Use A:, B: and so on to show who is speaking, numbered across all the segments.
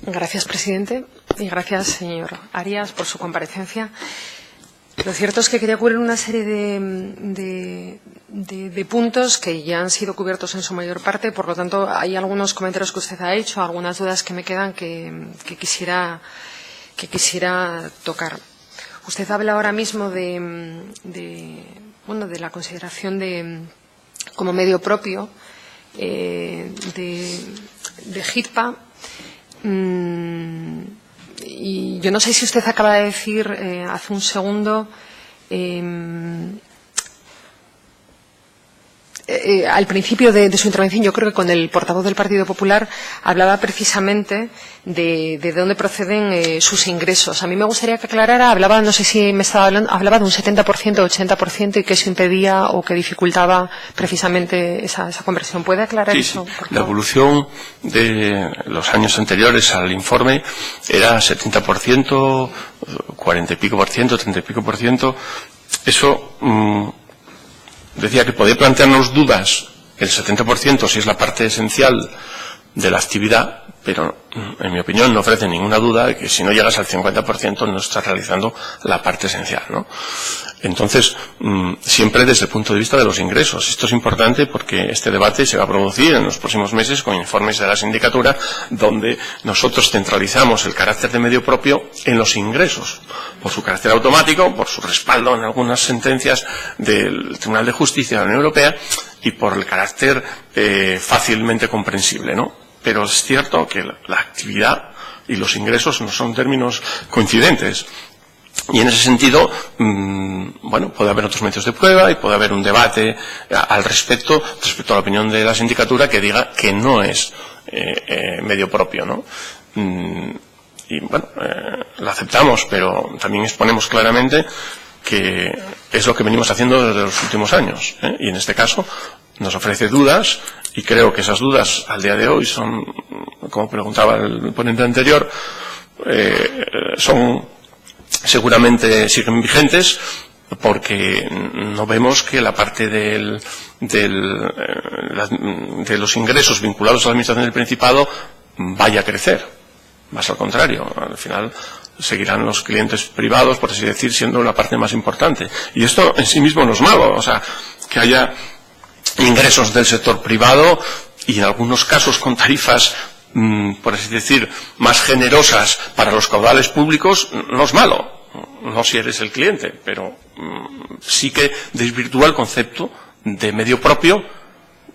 A: Gracias, presidente, y gracias, señor Arias, por su comparecencia. Lo cierto es que quería cubrir una serie de puntos que ya han sido cubiertos en su mayor parte. Por lo tanto, hay algunos comentarios que usted ha hecho, algunas dudas que me quedan que quisiera tocar. Usted habla ahora mismo de la consideración como medio propio de HIPAA. Y yo no sé si usted acaba de decir hace un segundo al principio de su intervención, yo creo que con el portavoz del Partido Popular hablaba precisamente de dónde proceden sus ingresos. A mí me gustaría que aclarara, hablaba, no sé si me estaba hablando, hablaba de un 70% o 80% y que eso impedía o que dificultaba precisamente esa conversión. ¿Puede aclarar eso?
B: Sí. La evolución de los años anteriores al informe era 70%, 40 y pico por ciento, 30 y pico por ciento. Eso decía que podía plantearnos dudas el 70% si es la parte esencial de la actividad, pero en mi opinión no ofrece ninguna duda de que si no llegas al 50% no estás realizando la parte esencial, ¿no? Entonces, siempre desde el punto de vista de los ingresos. Esto es importante porque este debate se va a producir en los próximos meses con informes de la sindicatura donde nosotros centralizamos el carácter de medio propio en los ingresos, por su carácter automático, por su respaldo en algunas sentencias del Tribunal de Justicia de la Unión Europea y por el carácter fácilmente comprensible, ¿no? Pero es cierto que la actividad y los ingresos no son términos coincidentes. Y en ese sentido, puede haber otros medios de prueba y puede haber un debate al respecto a la opinión de la sindicatura que diga que no es medio propio, ¿no? La aceptamos, pero también exponemos claramente que es lo que venimos haciendo desde los últimos años, ¿eh? Y en este caso nos ofrece dudas y creo que esas dudas al día de hoy son, como preguntaba el ponente anterior, seguramente siguen vigentes porque no vemos que la parte de los ingresos vinculados a la administración del Principado vaya a crecer. Más al contrario, al final seguirán los clientes privados, por así decir, siendo una parte más importante. Y esto en sí mismo no es malo, o sea, que haya ingresos del sector privado y en algunos casos con tarifas, por así decir, más generosas para los caudales públicos, no es malo. No si eres el cliente, pero sí que desvirtúa el concepto de medio propio,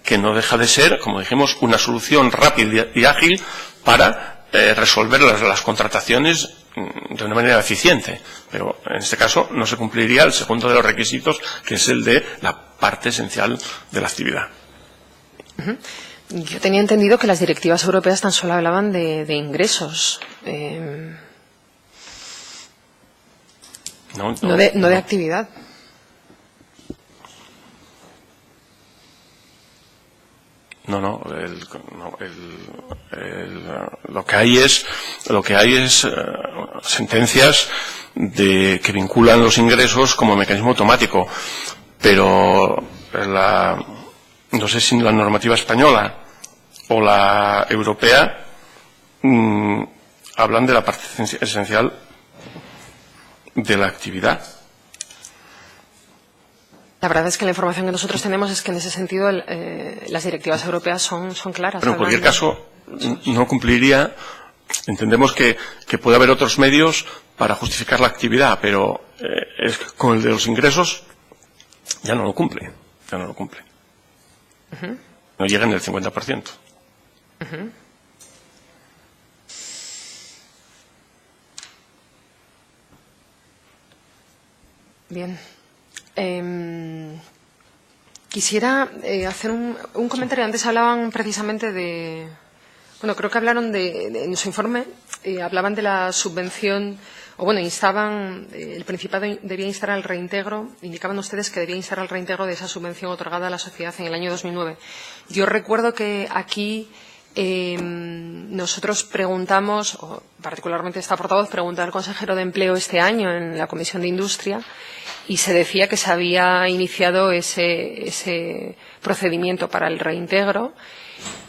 B: que no deja de ser, como dijimos, una solución rápida y ágil para resolver las contrataciones de una manera eficiente. Pero en este caso no se cumpliría el segundo de los requisitos, que es el de la parte esencial de la actividad.
A: Yo tenía entendido que las directivas europeas tan solo hablaban de ingresos. No de actividad.
B: Lo que hay es sentencias que vinculan los ingresos como mecanismo automático, pero no sé si la normativa española o la europea hablan de la parte esencial de la actividad.
A: La verdad es que la información que nosotros tenemos es que en ese sentido las directivas europeas son claras.
B: Pero en cualquier caso no cumpliría. Entendemos que puede haber otros medios para justificar la actividad, pero con el de los ingresos ya no lo cumple. No llega en el 50%.
A: Bien. Quisiera hacer un comentario. Antes hablaban precisamente de... creo que hablaron en su informe, hablaban de la subvención, instaban, el Principado debía instar al reintegro, indicaban ustedes que debía instar al reintegro de esa subvención otorgada a la sociedad en el año 2009. Yo recuerdo que aquí nosotros preguntamos, o particularmente esta portavoz preguntó al consejero de Empleo este año en la Comisión de Industria, y se decía que se había iniciado ese procedimiento para el reintegro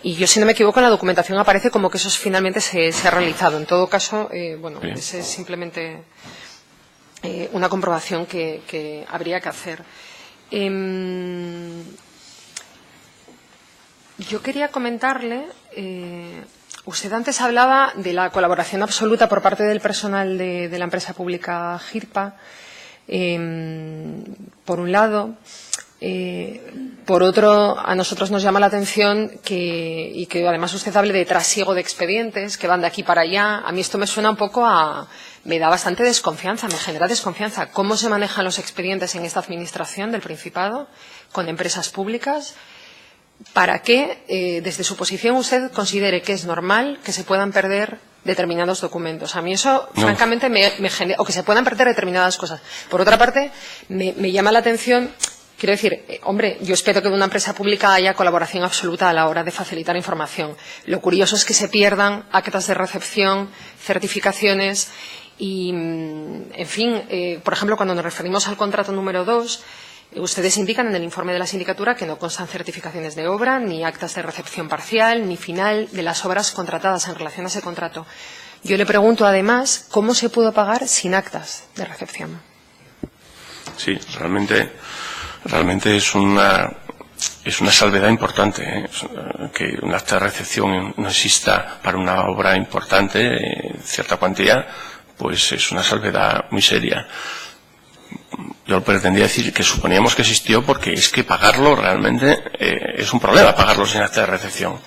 A: Y yo, si no me equivoco, en la documentación aparece como que eso finalmente se ha realizado. En todo caso, bueno, ese es simplemente una comprobación que habría que hacer. Yo quería comentarle, usted antes hablaba de la colaboración absoluta por parte del personal de la empresa pública GIRPA, por un lado. Por otro, a nosotros nos llama la atención y que además usted hable de trasiego de expedientes que van de aquí para allá. A mí esto me suena un poco me da bastante desconfianza, me genera desconfianza. ¿Cómo se manejan los expedientes en esta administración del Principado con empresas públicas? Para que, desde su posición, usted considere que es normal que se puedan perder determinados documentos. A mí eso, francamente, me genera, o que se puedan perder determinadas cosas. Por otra parte, me llama la atención. Quiero decir, hombre, yo espero que de una empresa pública haya colaboración absoluta a la hora de facilitar información. Lo curioso es que se pierdan actas de recepción, certificaciones y, en fin, por ejemplo, cuando nos referimos al contrato número 2, ustedes indican en el informe de la sindicatura que no constan certificaciones de obra, ni actas de recepción parcial, ni final de las obras contratadas en relación a ese contrato. Yo le pregunto, además, ¿cómo se pudo pagar sin actas de recepción?
B: Sí, realmente es una salvedad importante, que un acta de recepción no exista para una obra importante, cierta cuantía, pues es una salvedad muy seria. Yo pretendía decir que suponíamos que existió porque es que pagarlo realmente es un problema, pagarlo sin acta de recepción.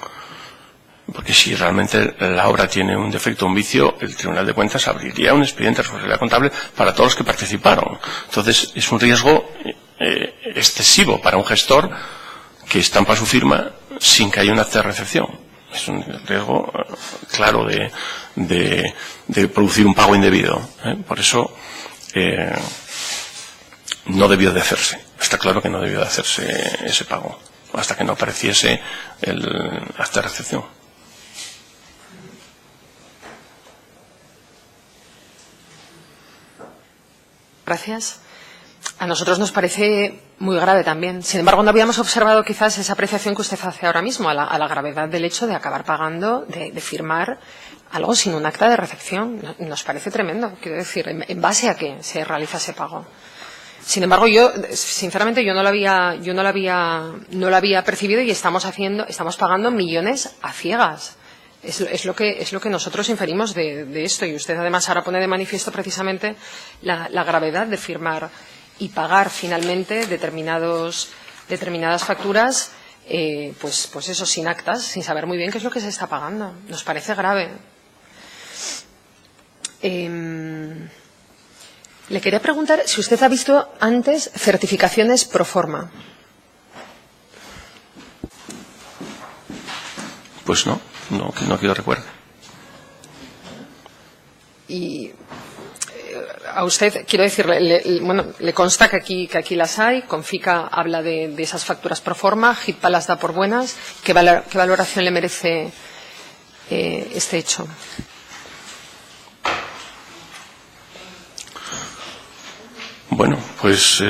B: Porque si realmente la obra tiene un defecto, un vicio, el Tribunal de Cuentas abriría un expediente de responsabilidad contable para todos los que participaron. Entonces es un riesgo excesivo para un gestor que estampa su firma sin que haya un acta de recepción. Es un riesgo claro de producir un pago indebido. Por eso no debió de hacerse. Está claro que no debió de hacerse ese pago hasta que no apareciese el acta de recepción.
A: Gracias. A nosotros nos parece muy grave también. Sin embargo, no habíamos observado quizás esa apreciación que usted hace ahora mismo a la gravedad del hecho de acabar pagando, de firmar algo sin un acta de recepción. Nos parece tremendo. Quiero decir, ¿en base a qué se realiza ese pago? Sin embargo, yo, sinceramente, yo no lo había percibido y estamos pagando millones a ciegas. Es lo que nosotros inferimos de esto, y usted además ahora pone de manifiesto precisamente la gravedad de firmar y pagar finalmente determinadas facturas, pues eso, sin actas, sin saber muy bien qué es lo que se está pagando. Nos parece grave. Le quería preguntar si usted ha visto antes certificaciones pro forma.
B: Pues no que yo recuerde.
A: Y a usted, quiero decirle, le consta que aquí las hay, Confica habla de esas facturas pro forma, GIRPA las da por buenas. ¿Qué valoración le merece este hecho?
B: Bueno, pues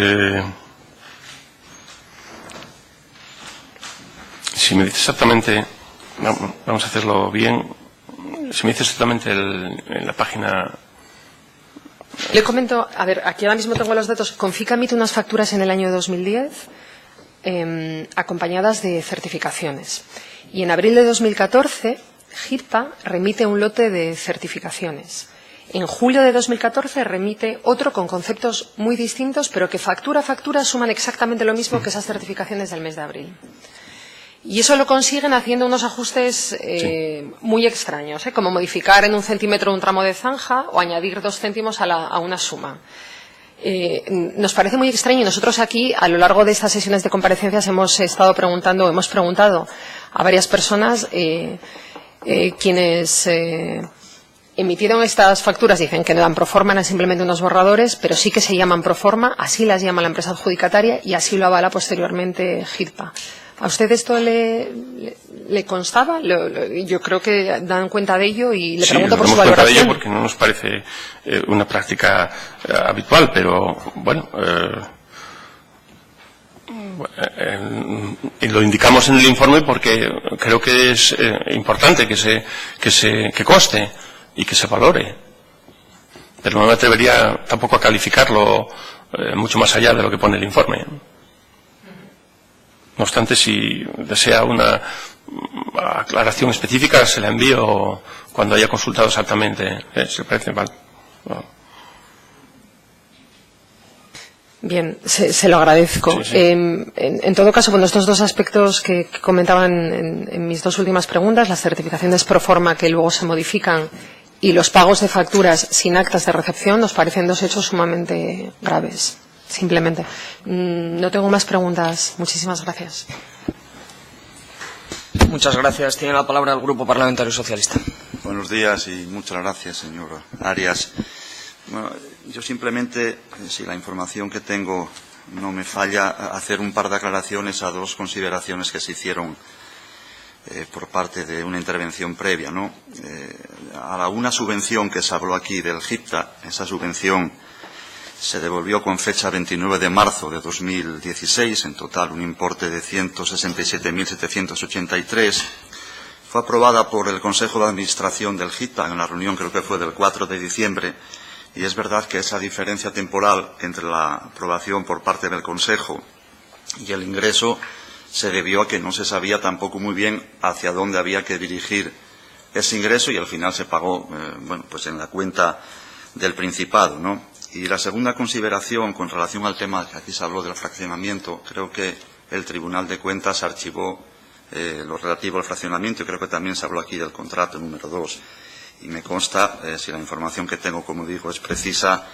B: si me dice exactamente, vamos a hacerlo bien, si me dice exactamente en la página.
A: Le comento, a ver, aquí ahora mismo tengo los datos. Confica emite unas facturas en el año 2010 acompañadas de certificaciones. Y en abril de 2014, GIRPA remite un lote de certificaciones. En julio de 2014 remite otro con conceptos muy distintos, pero que factura a factura suman exactamente lo mismo que esas certificaciones del mes de abril. Y eso lo consiguen haciendo unos ajustes muy extraños, como modificar en 1 centímetro un tramo de zanja o añadir 2 céntimos a una suma. Nos parece muy extraño, y nosotros aquí, a lo largo de estas sesiones de comparecencias, hemos preguntado a varias personas quienes emitieron estas facturas. Dicen que no dan proforma, eran simplemente unos borradores, pero sí que se llaman proforma, así las llama la empresa adjudicataria y así lo avala posteriormente GIRPA. ¿A usted esto le constaba? Yo creo que dan cuenta de ello y le pregunto por su valoración.
B: Sí, nos damos cuenta de ello porque no nos parece una práctica habitual, pero bueno, lo indicamos en el informe porque creo que es importante que conste y que se valore. Pero no me atrevería tampoco a calificarlo mucho más allá de lo que pone el informe. No obstante, si desea una aclaración específica, se la envío cuando haya consultado exactamente. Si le parece mal. No.
A: Bien, se lo agradezco.
B: Sí, sí.
A: En todo caso, bueno, estos dos aspectos que comentaban en mis dos últimas preguntas, las certificaciones pro forma que luego se modifican y los pagos de facturas sin actas de recepción, nos parecen dos hechos sumamente graves, simplemente. No tengo más preguntas. Muchísimas gracias.
C: Muchas gracias. Tiene la palabra el Grupo Parlamentario Socialista.
D: Buenos días y muchas gracias, señor Arias. Bueno, yo simplemente, si la información que tengo no me falla, hacer un par de aclaraciones a dos consideraciones que se hicieron por parte de una intervención previa, ¿no? A una subvención que se habló aquí del GIPTA, esa subvención se devolvió con fecha 29 de marzo de 2016, en total un importe de 167.783. Fue aprobada por el Consejo de Administración del GIPTA en la reunión, creo que fue del 4 de diciembre, y es verdad que esa diferencia temporal entre la aprobación por parte del Consejo y el ingreso se debió a que no se sabía tampoco muy bien hacia dónde había que dirigir ese ingreso y al final se pagó pues en la cuenta del Principado, ¿no? Y la segunda consideración con relación al tema que aquí se habló del fraccionamiento, creo que el Tribunal de Cuentas archivó lo relativo al fraccionamiento y creo que también se habló aquí del contrato número 2. Y me consta, si la información que tengo, como digo, es precisa,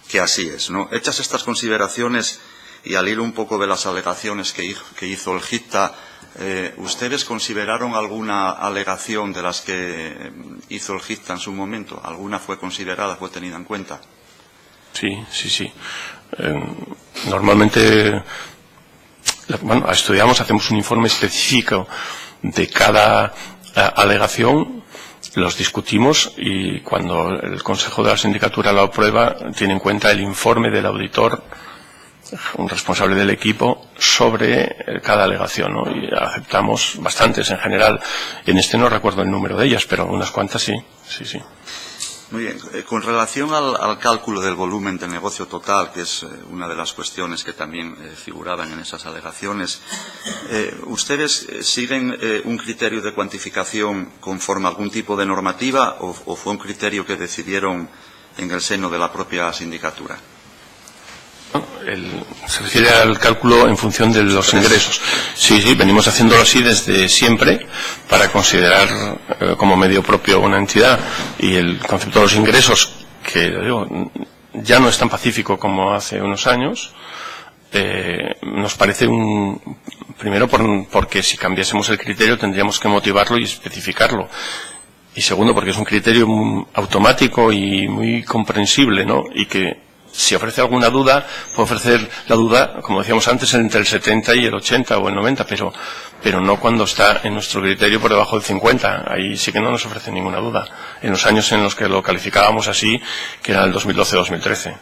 D: que así es, ¿no? Hechas estas consideraciones y al hilo un poco de las alegaciones que hizo el GIPTA, ¿ustedes consideraron alguna alegación de las que hizo el GIPTA en su momento? ¿Alguna fue considerada, fue tenida en cuenta?
B: Sí. Normalmente, bueno, estudiamos, hacemos un informe específico de cada alegación, los discutimos y cuando el Consejo de la Sindicatura lo aprueba, tiene en cuenta el informe del auditor, un responsable del equipo, sobre cada alegación, ¿no? Y aceptamos bastantes en general. En este no recuerdo el número de ellas, pero unas cuantas sí.
D: Muy bien. Con relación al cálculo del volumen del negocio total, que es una de las cuestiones que también figuraban en esas alegaciones, ¿ustedes siguen un criterio de cuantificación conforme a algún tipo de normativa o fue un criterio que decidieron en el seno de la propia sindicatura?
B: Se refiere al cálculo en función de los ingresos. Sí, venimos haciéndolo así desde siempre para considerar como medio propio una entidad, y el concepto de los ingresos, que digo, ya no es tan pacífico como hace unos años, nos parece primero porque si cambiásemos el criterio tendríamos que motivarlo y especificarlo, y segundo porque es un criterio automático y muy comprensible, ¿no? Y que si ofrece alguna duda, puede ofrecer la duda, como decíamos antes, entre el 70 y el 80 o el 90, pero no cuando está en nuestro criterio por debajo del 50. Ahí sí que no nos ofrece ninguna duda. En los años en los que lo calificábamos así, que era el 2012-2013.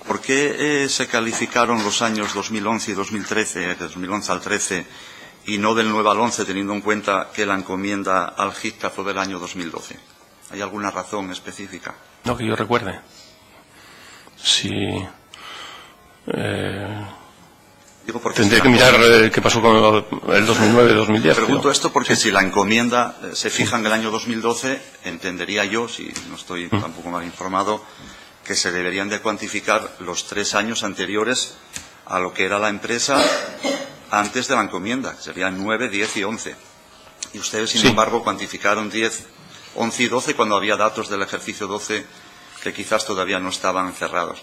D: ¿Por qué se calificaron los años 2011 y 2013, de 2011 al 13, y no del 9 al 11, teniendo en cuenta que la encomienda al GIPTA fue del año 2012? ¿Hay alguna razón específica?
B: No que yo recuerde. Sí. Tendré que mirar qué pasó con el 2009-2010.
D: Pregunto esto porque si la encomienda se fija en el año 2012, entendería yo, si no estoy tampoco mal informado, que se deberían de cuantificar los 3 años anteriores a lo que era la empresa antes de la encomienda, que serían 9, 10 y 11. Y ustedes, sin embargo, cuantificaron 10, 11 y 12 cuando había datos del ejercicio 12 que quizás todavía no estaban cerrados.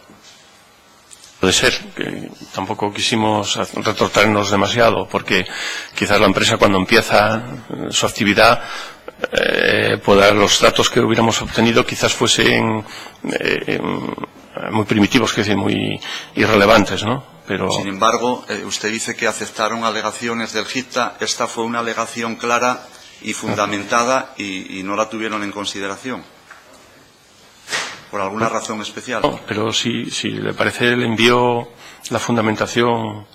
B: Puede ser, que tampoco quisimos retortarnos demasiado, porque quizás la empresa cuando empieza su actividad, los datos que hubiéramos obtenido quizás fuesen muy primitivos, es decir, muy irrelevantes, ¿no? Pero
D: sin embargo, usted dice que aceptaron alegaciones del GIPTA. Esta fue una alegación clara y fundamentada y no la tuvieron en consideración. ¿Por alguna razón especial?
B: No, pero si le parece, le envío la fundamentación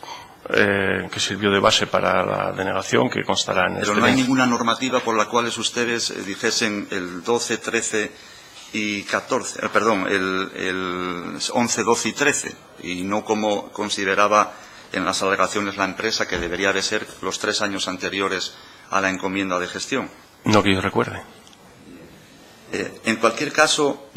B: que sirvió de base para la denegación, que constará en el
D: Pero no hay ninguna normativa por la cual ustedes dijesen el 12, 13 y 14, el 11, 12 y 13, y no como consideraba en las alegaciones la empresa, que debería de ser los 3 años anteriores a la encomienda de gestión.
B: No que yo recuerde.
D: En cualquier caso,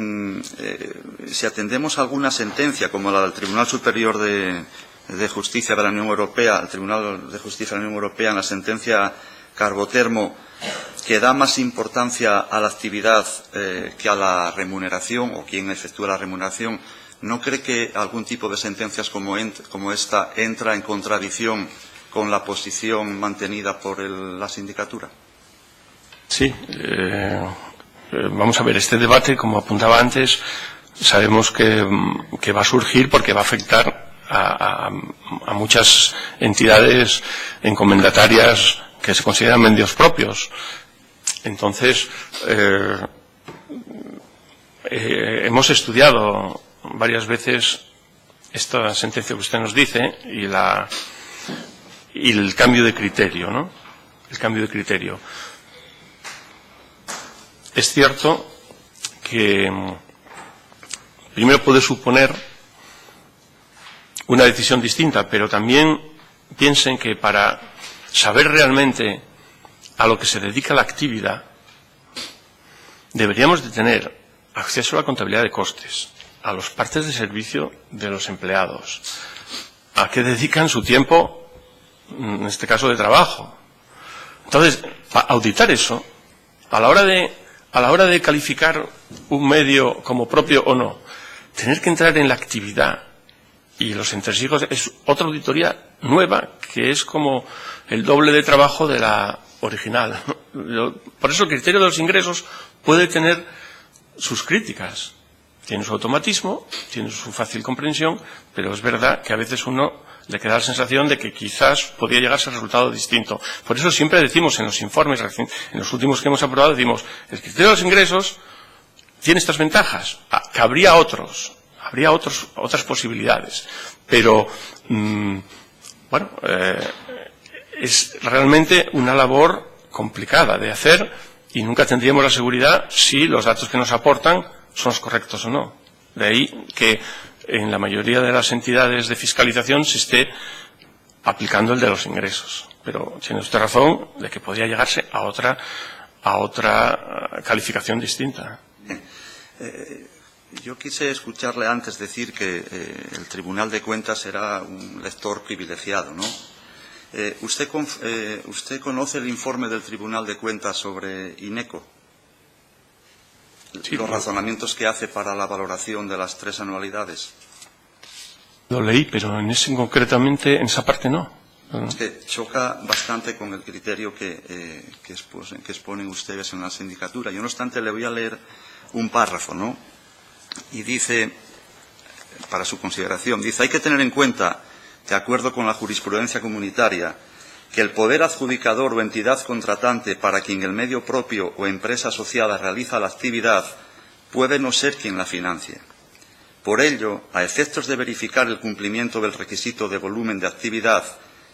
D: si atendemos a alguna sentencia, como la del Tribunal Superior de Justicia de la Unión Europea, el Tribunal de Justicia de la Unión Europea, en la sentencia Carbotermo, que da más importancia a la actividad que a la remuneración, o quien efectúa la remuneración, ¿no cree que algún tipo de sentencias como esta entra en contradicción con la posición mantenida por la sindicatura?
B: Sí. Vamos a ver, este debate, como apuntaba antes, sabemos que va a surgir porque va a afectar a muchas entidades encomendatarias que se consideran medios propios. Entonces, hemos estudiado varias veces esta sentencia que usted nos dice y el cambio de criterio, ¿no? El cambio de criterio. Es cierto que primero puede suponer una decisión distinta, pero también piensen que para saber realmente a lo que se dedica la actividad, deberíamos de tener acceso a la contabilidad de costes, a los partes de servicio de los empleados, a qué dedican su tiempo, en este caso de trabajo. Entonces, para auditar eso, a la hora de calificar un medio como propio o no, tener que entrar en la actividad y los entresijos es otra auditoría nueva, que es como el doble de trabajo de la original. Por eso el criterio de los ingresos puede tener sus críticas. Tiene su automatismo, tiene su fácil comprensión, pero es verdad que a veces uno le queda la sensación de que quizás podría llegarse a resultado distinto. Por eso siempre decimos en los informes, en los últimos que hemos aprobado, decimos, el criterio de los ingresos tiene estas ventajas, que habría otras posibilidades. Pero, es realmente una labor complicada de hacer y nunca tendríamos la seguridad si los datos que nos aportan son los correctos o no. De ahí que en la mayoría de las entidades de fiscalización se esté aplicando el de los ingresos. Pero tiene usted razón de que podría llegarse a otra calificación distinta.
D: Yo quise escucharle antes decir que el Tribunal de Cuentas era un lector privilegiado, ¿no? ¿Usted conoce el informe del Tribunal de Cuentas sobre INECO?
B: Sí,
D: los razonamientos que hace para la valoración de las 3 anualidades.
B: Lo leí, pero concretamente en esa parte no.
D: Es que choca bastante con el criterio que exponen ustedes en la sindicatura. Yo, no obstante, le voy a leer un párrafo, ¿no? Y dice, para su consideración, dice, hay que tener en cuenta, de acuerdo con la jurisprudencia comunitaria, que el poder adjudicador o entidad contratante para quien el medio propio o empresa asociada realiza la actividad puede no ser quien la financie. Por ello, a efectos de verificar el cumplimiento del requisito de volumen de actividad,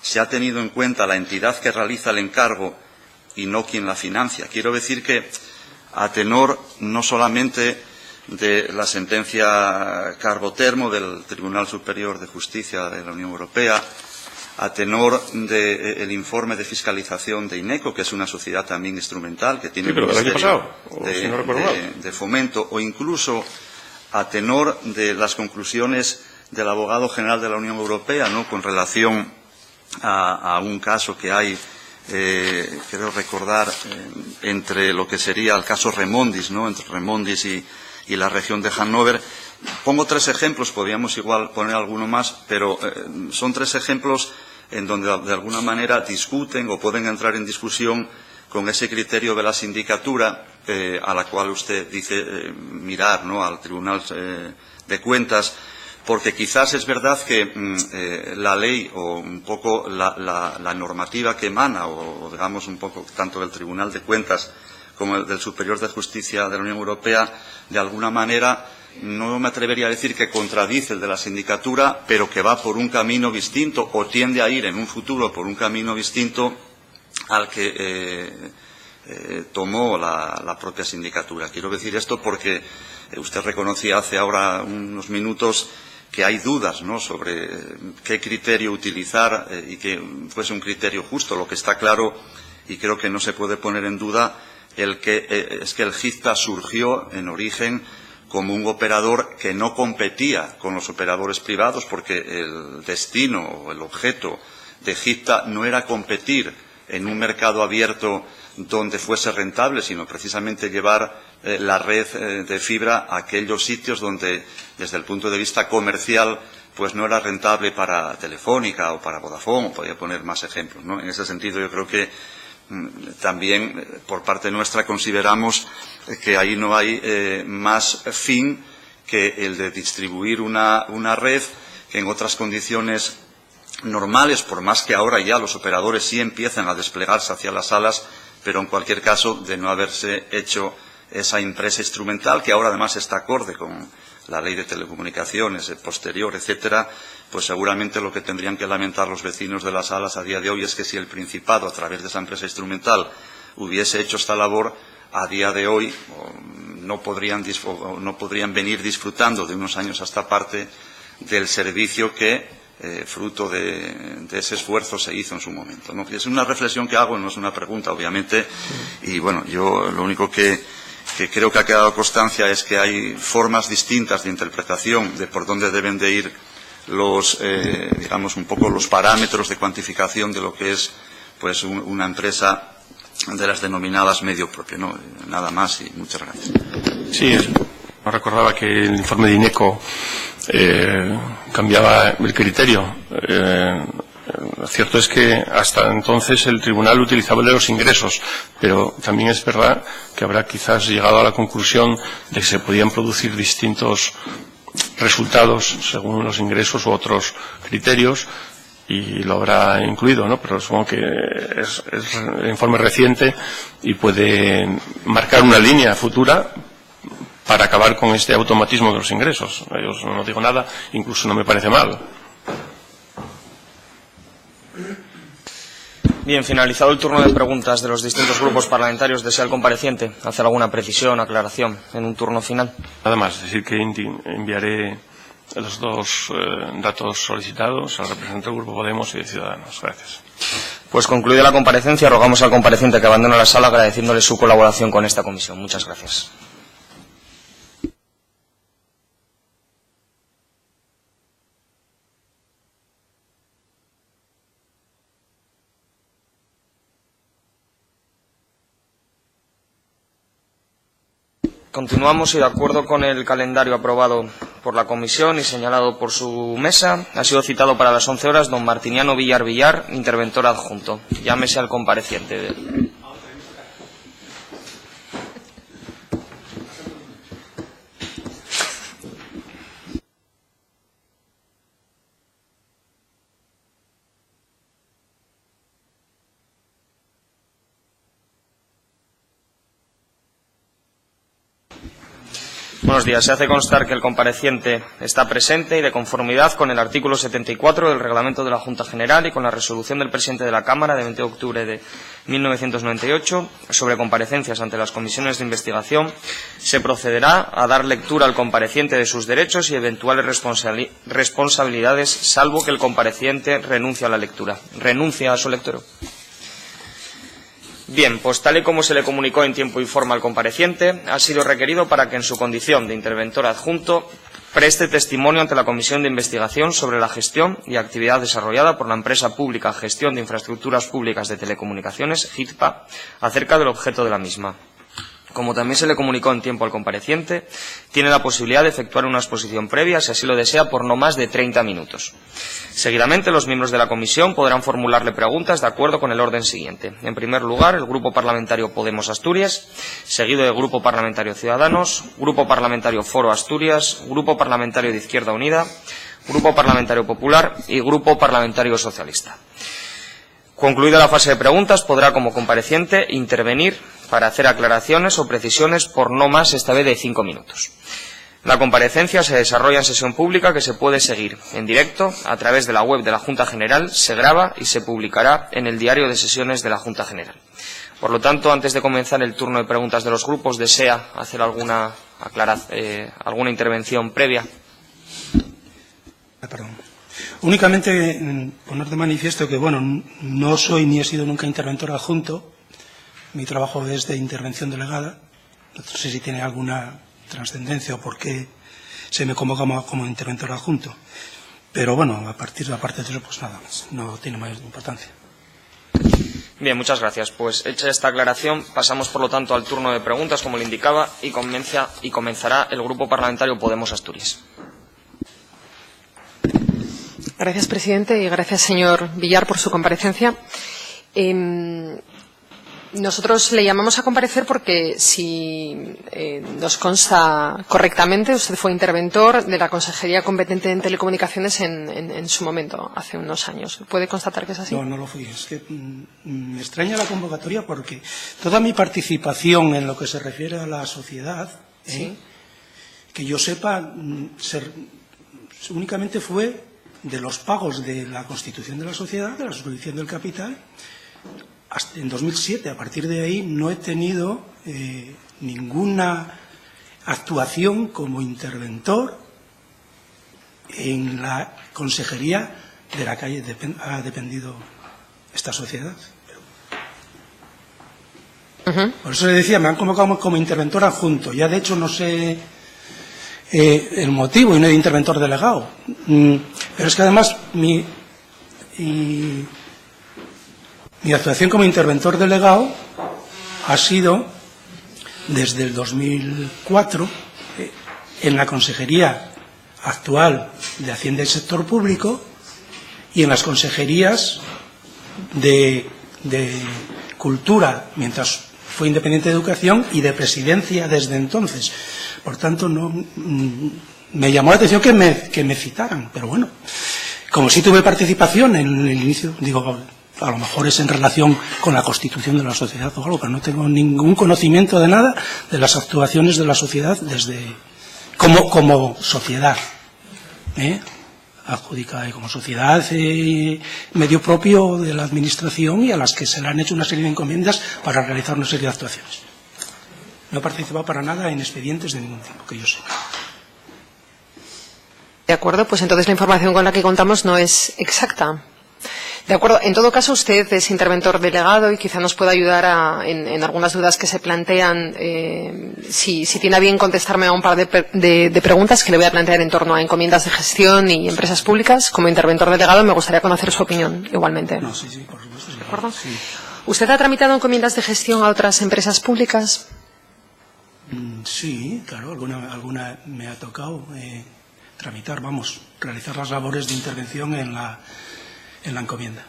D: se ha tenido en cuenta la entidad que realiza el encargo y no quien la financia. Quiero decir que, a tenor no solamente de la sentencia Carbotermo del Tribunal Superior de Justicia de la Unión Europea, a tenor del informe de fiscalización de INECO, que es una sociedad también instrumental, que tiene un ministerio de fomento, o incluso a tenor de las conclusiones del abogado general de la Unión Europea, ¿no?, con relación a un caso que hay, creo recordar, entre lo que sería el caso Remondis, ¿no?, entre Remondis y la región de Hannover. Pongo 3 ejemplos, podríamos igual poner alguno más, pero son 3 ejemplos en donde de alguna manera discuten o pueden entrar en discusión con ese criterio de la sindicatura a la cual usted dice mirar, ¿no?, al Tribunal de Cuentas, porque quizás es verdad que la ley o un poco la normativa que emana, o digamos un poco tanto del Tribunal de Cuentas como el del Superior de Justicia de la Unión Europea, de alguna manera no me atrevería a decir que contradice el de la sindicatura, pero que va por un camino distinto o tiende a ir en un futuro por un camino distinto al que tomó la propia sindicatura. Quiero decir esto porque usted reconocía hace ahora unos minutos que hay dudas, ¿no?, sobre qué criterio utilizar y que fuese un criterio justo. Lo que está claro, y creo que no se puede poner en duda, es que el GIZTA surgió en origen como un operador que no competía con los operadores privados, porque el destino o el objeto de GIZTA no era competir en un mercado abierto donde fuese rentable, sino precisamente llevar la red de fibra a aquellos sitios donde, desde el punto de vista comercial, pues no era rentable para Telefónica o para Vodafone, podría poner más ejemplos, ¿no? En ese sentido, yo creo que también por parte nuestra consideramos que ahí no hay más fin que el de distribuir una red que en otras condiciones normales, por más que ahora ya los operadores sí empiezan a desplegarse hacia las salas, pero en cualquier caso de no haberse hecho esa empresa instrumental, que ahora además está acorde con la ley de telecomunicaciones posterior, etcétera, pues seguramente lo que tendrían que lamentar los vecinos de las salas a día de hoy es que si el Principado, a través de esa empresa instrumental, hubiese hecho esta labor, a día de hoy no podrían venir disfrutando de unos años a esta parte del servicio que, fruto de ese esfuerzo, se hizo en su momento, ¿no? Es una reflexión que hago, no es una pregunta, obviamente, y bueno, yo lo único que creo que ha quedado constancia es que hay formas distintas de interpretación de por dónde deben de ir los, digamos, un poco los parámetros de cuantificación de lo que es, pues, una empresa de las denominadas medio propio, ¿no? Nada más y muchas gracias.
B: Sí, no recordaba que el informe de INECO cambiaba el criterio. Lo cierto es que hasta entonces el tribunal utilizaba el de los ingresos, pero también es verdad que habrá quizás llegado a la conclusión de que se podían producir distintos resultados según los ingresos u otros criterios, y lo habrá incluido, ¿no? Pero supongo que es el informe reciente y puede marcar una línea futura para acabar con este automatismo de los ingresos. Yo no digo nada, incluso no me parece mal.
C: Bien, finalizado el turno de preguntas de los distintos grupos parlamentarios, ¿desea el compareciente hacer alguna precisión, aclaración en un turno final?
B: Nada más, decir que enviaré los dos datos solicitados al representante del Grupo Podemos y de Ciudadanos. Gracias.
C: Pues concluida la comparecencia, rogamos al compareciente que abandone la sala agradeciéndole su colaboración con esta comisión. Muchas gracias. Continuamos y, de acuerdo con el calendario aprobado por la comisión y señalado por su mesa, ha sido citado para las 11 horas don Martiniano Villar Villar, interventor adjunto. Llámese al compareciente. Buenos días. Se hace constar que el compareciente está presente y, de conformidad con el artículo 74 del Reglamento de la Junta General y con la resolución del presidente de la Cámara de 20 de octubre de 1998 sobre comparecencias ante las comisiones de investigación, se procederá a dar lectura al compareciente de sus derechos y eventuales responsabilidades, salvo que el compareciente renuncie a la lectura. ¿Renuncia a su lectura? Bien, pues tal y como se le comunicó en tiempo y forma al compareciente, ha sido requerido para que en su condición de interventor adjunto preste testimonio ante la Comisión de Investigación sobre la gestión y actividad desarrollada por la empresa pública Gestión de Infraestructuras Públicas de Telecomunicaciones, GIZPA, acerca del objeto de la misma. Como también se le comunicó en tiempo al compareciente, tiene la posibilidad de efectuar una exposición previa, si así lo desea, por no más de 30 minutos. Seguidamente, los miembros de la comisión podrán formularle preguntas de acuerdo con el orden siguiente. En primer lugar, el Grupo Parlamentario Podemos Asturias, seguido del Grupo Parlamentario Ciudadanos, Grupo Parlamentario Foro Asturias, Grupo Parlamentario de Izquierda Unida, Grupo Parlamentario Popular y Grupo Parlamentario Socialista. Concluida la fase de preguntas, podrá como compareciente intervenir para hacer aclaraciones o precisiones por no más, esta vez, de 5 minutos. La comparecencia se desarrolla en sesión pública que se puede seguir en directo a través de la web de la Junta General, se graba y se publicará en el diario de sesiones de la Junta General. Por lo tanto, antes de comenzar el turno de preguntas de los grupos, ¿desea hacer alguna intervención previa?
E: Perdón. Únicamente poner de manifiesto que, bueno, no soy ni he sido nunca interventor adjunto. Mi trabajo es de intervención delegada. No sé si tiene alguna trascendencia o por qué se me convoca como interventor adjunto. Pero bueno, aparte de eso, pues nada más. No tiene mayor importancia.
C: Bien, muchas gracias. Pues hecha esta aclaración, pasamos por lo tanto al turno de preguntas, como le indicaba, y comenzará el Grupo Parlamentario Podemos Asturias.
A: Gracias, presidente, y gracias, señor Villar, por su comparecencia. Nosotros le llamamos a comparecer porque, si nos consta correctamente, usted fue interventor de la Consejería competente en telecomunicaciones en su momento, hace unos años. ¿Puede constatar que es así?
E: No, no lo fui. Es que me extraña la convocatoria porque toda mi participación en lo que se refiere a la sociedad,
A: ¿sí?,
E: que yo sepa, únicamente fue de los pagos de la constitución de la sociedad, de la suscripción del capital, hasta en 2007. A partir de ahí no he tenido ninguna actuación como interventor en la consejería de la que ha dependido esta sociedad. Por eso le decía, me han convocado como interventor adjunto. Ya de hecho no sé el motivo y no de interventor delegado. Pero es que además mi actuación como interventor delegado ha sido desde el 2004 en la Consejería actual de Hacienda y Sector Público y en las consejerías de Cultura, mientras fue independiente de Educación, y de Presidencia desde entonces. Por tanto, no me llamó la atención que me citaran, pero bueno, como sí tuve participación en el inicio, digo, a lo mejor es en relación con la constitución de la sociedad o algo, pero no tengo ningún conocimiento de nada de las actuaciones de la sociedad desde como sociedad, adjudicada y como sociedad medio propio de la administración, y a las que se le han hecho una serie de encomiendas para realizar una serie de actuaciones. No he participado para nada en expedientes de ningún tipo, que yo sé.
A: De acuerdo, pues entonces la información con la que contamos no es exacta. De acuerdo, en todo caso usted es interventor delegado y quizá nos pueda ayudar en algunas dudas que se plantean, si tiene a bien contestarme a un par de preguntas que le voy a plantear en torno a encomiendas de gestión y empresas públicas. Como interventor delegado me gustaría conocer su opinión igualmente.
E: No, sí, por supuesto.
A: ¿De acuerdo?
E: Sí.
A: ¿Usted ha tramitado encomiendas de gestión a otras empresas públicas?
E: Sí, claro, alguna me ha tocado tramitar, realizar las labores de intervención en la encomienda.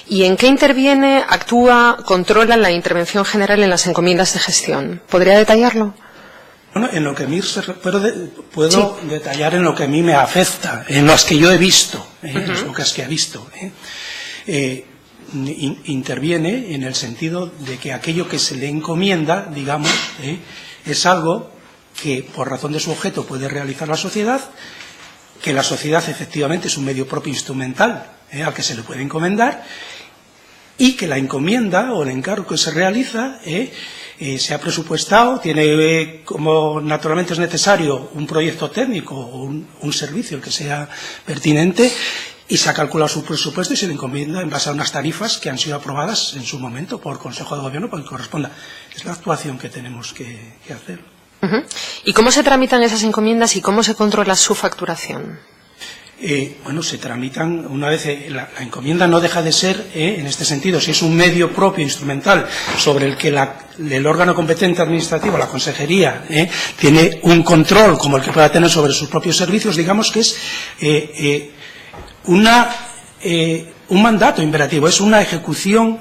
A: ¿Y en qué interviene, actúa, controla la intervención general en las encomiendas de gestión? ¿Podría detallarlo?
E: Bueno, en lo que a mí puedo detallar en lo que a mí me afecta, en las que yo he visto, las pocas que he visto. Interviene en el sentido de que aquello que se le encomienda, digamos, es algo que por razón de su objeto puede realizar la sociedad, que la sociedad efectivamente es un medio propio instrumental al que se le puede encomendar, y que la encomienda o el encargo que se realiza se ha presupuestado, tiene como naturalmente es necesario un proyecto técnico o un servicio que sea pertinente, y se ha calculado su presupuesto y se le encomienda en base a unas tarifas que han sido aprobadas en su momento por Consejo de Gobierno para que corresponda. Es la actuación que tenemos que hacer.
A: ¿Y cómo se tramitan esas encomiendas y cómo se controla su facturación?
E: Bueno, se tramitan una vez. La encomienda no deja de ser, en este sentido, si es un medio propio instrumental sobre el que el órgano competente administrativo, la consejería, tiene un control como el que pueda tener sobre sus propios servicios, digamos que es un mandato imperativo, es una ejecución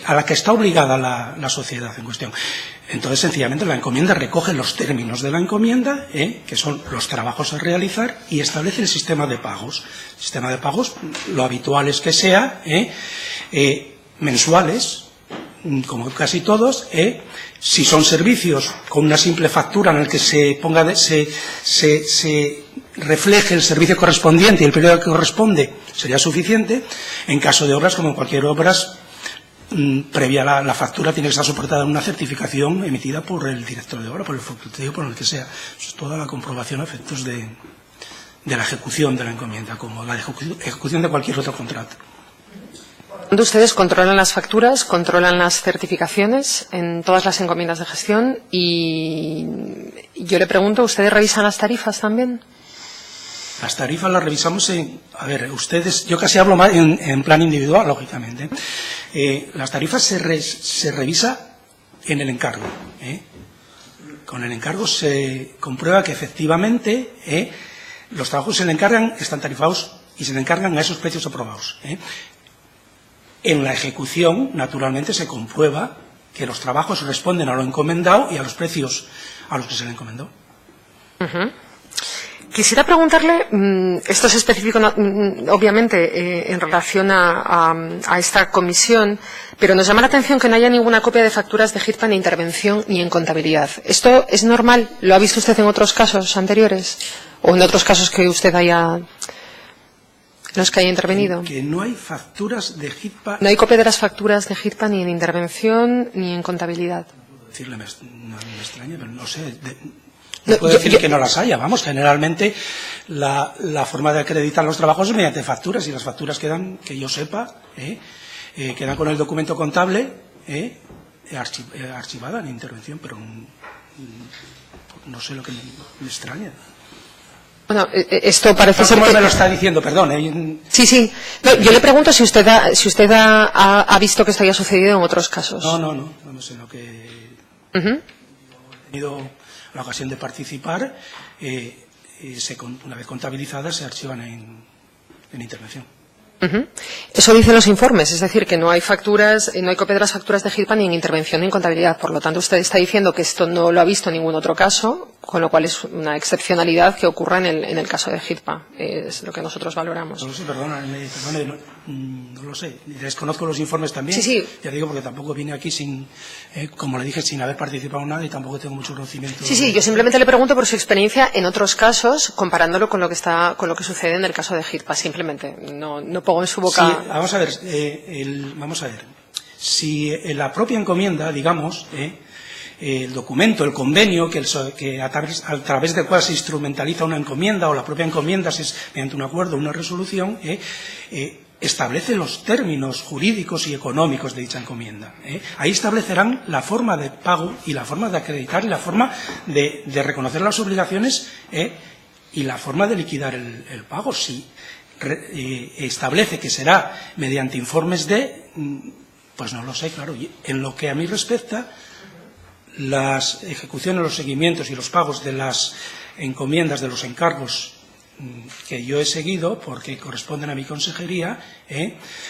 E: a la que está obligada la sociedad en cuestión. Entonces, sencillamente, la encomienda recoge los términos de la encomienda, que son los trabajos a realizar, y establece el sistema de pagos. El sistema de pagos, lo habitual es que sea mensuales, como casi todos, si son servicios con una simple factura en el que se refleje el servicio correspondiente y el periodo que corresponde, sería suficiente. En caso de obras, como en cualquier obras, previa la factura tiene que estar soportada en una certificación emitida por el director de obra, por el facultativo, por el que sea. Eso es toda la comprobación a efectos de la ejecución de la encomienda, como la ejecución de cualquier otro contrato.
A: Ustedes controlan las facturas, controlan las certificaciones en todas las encomiendas de gestión y yo le pregunto, ¿ustedes revisan las tarifas también?
E: Las tarifas las revisamos ustedes, yo casi hablo más en plan individual, lógicamente. Las tarifas se revisa en el encargo. Con el encargo se comprueba que efectivamente los trabajos se le encargan, están tarifados y se le encargan a esos precios aprobados. En la ejecución, naturalmente, se comprueba que los trabajos responden a lo encomendado y a los precios a los que se le encomendó.
A: Quisiera preguntarle, esto es específico obviamente en relación a esta comisión, pero nos llama la atención que no haya ninguna copia de facturas de GIRPA ni intervención ni en contabilidad. ¿Esto es normal? ¿Lo ha visto usted en otros casos anteriores? ¿O en otros casos que usted haya... los que haya intervenido?
E: Que no hay facturas de GIRPA...
A: No hay copia de las facturas de GIRPA ni en intervención ni en contabilidad.
E: No puedo decirle, me extraña, pero no sé... No puedo decir que no las haya. Vamos, generalmente la forma de acreditar los trabajos es mediante facturas y las facturas quedan, que yo sepa, quedan con el documento contable archivada en intervención, pero no sé lo que me extraña.
A: Bueno, esto parece ser
E: que...
A: me
E: lo está diciendo, perdón.
A: Sí. No, yo le pregunto si usted ha visto que esto haya sucedido en otros casos.
E: No sé lo que... He tenido la ocasión de participar, una vez contabilizadas se archivan en intervención.
A: Eso dicen los informes, es decir, que no hay facturas, no hay copia de las facturas de GIRPA ni en intervención ni en contabilidad. Por lo tanto, usted está diciendo que esto no lo ha visto en ningún otro caso, con lo cual es una excepcionalidad que ocurra en el caso de GIRPA. Es lo que nosotros valoramos.
E: No lo sé, perdone, no lo sé. Desconozco los informes también.
A: Sí.
E: Ya digo, porque tampoco vine aquí como le dije, sin haber participado en nada y tampoco tengo mucho conocimiento.
A: Sí, yo simplemente le pregunto por su experiencia en otros casos, comparándolo con lo que sucede en el caso de GIRPA. Simplemente, no pongo en su boca...
E: Sí, vamos a ver. Si en la propia encomienda, digamos, el documento, el convenio, que a través del cual se instrumentaliza una encomienda o la propia encomienda mediante un acuerdo, una resolución, establece los términos jurídicos y económicos de dicha encomienda. Ahí establecerán la forma de pago y la forma de acreditar y la forma de reconocer las obligaciones y la forma de liquidar el pago. Si establece que será mediante informes pues no lo sé, claro. En lo que a mí respecta, las ejecuciones, los seguimientos y los pagos de las encomiendas, de los encargos que yo he seguido, porque corresponden a mi consejería,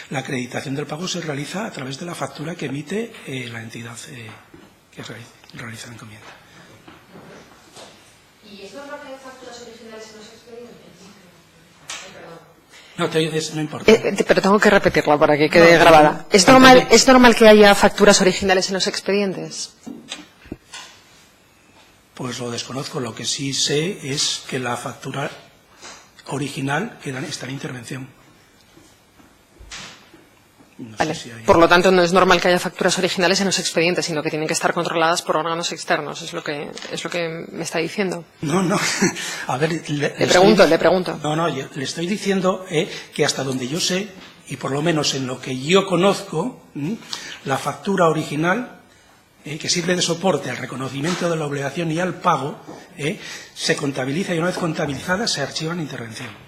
E: la acreditación del pago se realiza a través de la factura que emite la entidad que realiza la encomienda.
A: ¿Y es normal que haya facturas originales en los expedientes?
E: No importa.
A: Pero tengo que repetirla para que quede grabada. ¿Es normal que haya facturas originales en los expedientes?
E: Pues lo desconozco. Lo que sí sé es que la factura original está en intervención.
A: Vale. Por lo tanto, no es normal que haya facturas originales en los expedientes, sino que tienen que estar controladas por órganos externos. Es lo que me está diciendo.
E: No. A ver,
A: le pregunto.
E: No, yo le estoy diciendo que hasta donde yo sé, y por lo menos en lo que yo conozco, la factura original, que sirve de soporte al reconocimiento de la obligación y al pago, se contabiliza y una vez contabilizada se archiva en intervención.